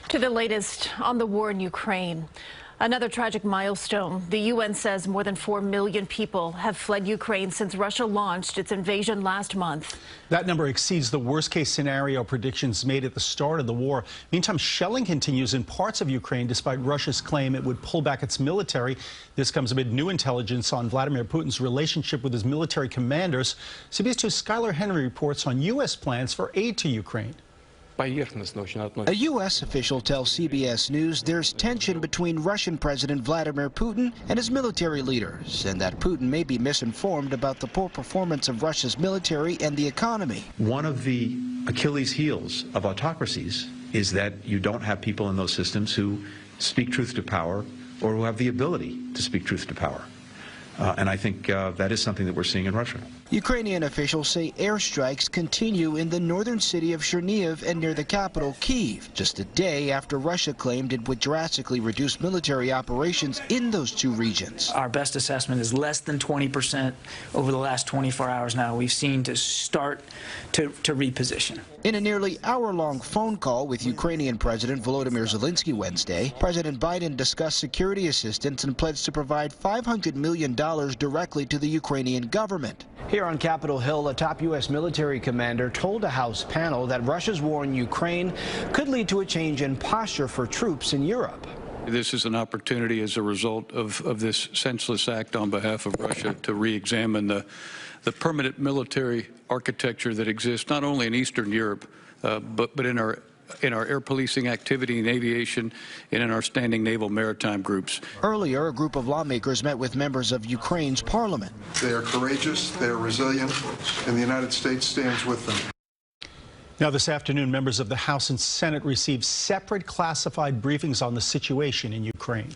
To the latest on the war in Ukraine. Another tragic milestone. The UN says more than 4 million people have fled Ukraine since Russia launched its invasion last month. That number exceeds the worst-case scenario predictions made at the start of the war. Meantime, shelling continues in parts of Ukraine despite Russia's claim it would pull back its military. This comes amid new intelligence on Vladimir Putin's relationship with his military commanders. CBS 2's Skyler Henry reports on U.S. plans for aid to Ukraine. A U.S. official tells CBS News there's tension between Russian President Vladimir Putin and his military leaders, and that Putin may be misinformed about the poor performance of Russia's military and the economy. One of the Achilles heels of autocracies is that you don't have people in those systems who speak truth to power or who have the ability to speak truth to power. And I think that is something that we're seeing in Russia. Ukrainian officials say airstrikes continue in the northern city of Chernihiv and near the capital, Kyiv, just a day after Russia claimed it would drastically reduce military operations in those two regions. Our best assessment is less than 20% over the last 24 hours now. We've seen to start to reposition. In a nearly hour-long phone call with Ukrainian President Volodymyr Zelensky Wednesday, President Biden discussed security assistance and pledged to provide $500 million directly to the Ukrainian government. Here on Capitol Hill, a top U.S. military commander told a House panel that Russia's war in Ukraine could lead to a change in posture for troops in Europe. This is an opportunity as a result of this senseless act on behalf of Russia to re-examine the permanent military architecture that exists not only in Eastern Europe, but in our air policing activity in aviation and in our standing naval maritime groups. Earlier, a group of lawmakers met with members of Ukraine's parliament. They are courageous, they are resilient, and the United States stands with them. Now, this afternoon, members of the House and Senate received separate classified briefings on the situation in Ukraine.